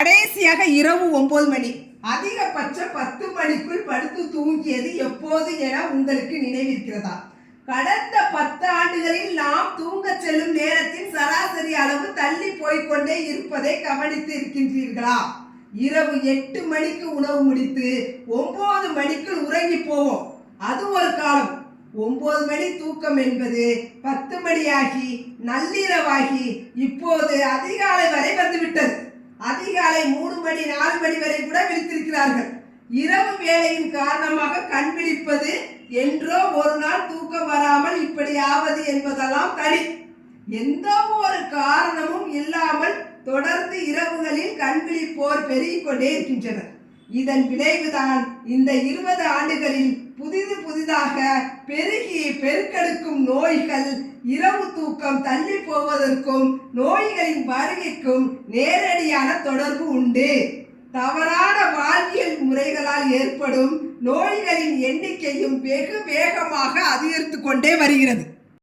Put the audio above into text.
கடைசியாக இரவு 9 மணி, அதிகபட்சம் 10 மணிக்குள் படுத்து தூங்கியது எப்போது என உங்களுக்கு நினைவிருக்கிறதா? கடந்த 10 ஆண்டுகளில் நாம் தூங்க செல்லும் நேரத்தின் சராசரி அளவு தள்ளி போய்கொண்டே இருப்பதை கவனித்து இருக்கின்றீர்களா? இரவு 8 மணிக்கு உணவு முடித்து 9 மணிக்குள் உறங்கி போவோம். அது ஒரு காலம். 9 மணி தூக்கம் என்பது 10 மணியாகி நள்ளிரவாகி இப்போது அதிகாலை வரை வந்துவிட்டது. அதிகாலை 3 மணி 4 மணி வரை கூட விழித்திருக்கிறார்கள். இரவு வேலையின் காரணமாக கண் விழிப்பது என்றோ ஒரு நாள் தூக்கம் வராமல் இப்படி ஆவது என்பதெல்லாம் தனி. எந்த ஒரு காரணமும் இல்லாமல் தொடர்ந்து இரவுகளில் கண் விழிப்போர் பெருகிக் கொண்டே இருக்கின்றனர். இதன் விளைவுதான் இந்த 20 ஆண்டுகளில் புதிதாக பெருகி பெருக்கெடுக்கும் நோய்கள். இரவு தூக்கம் தள்ளி போவதற்கும் நோய்களின் வருகைக்கும் நேரடியான தொடர்பு உண்டு. தவறான வாழ்வியல் முறைகளால் ஏற்படும் நோய்களின் எண்ணிக்கையும் வெகு வேகமாக அதிகரித்து கொண்டே வருகிறது.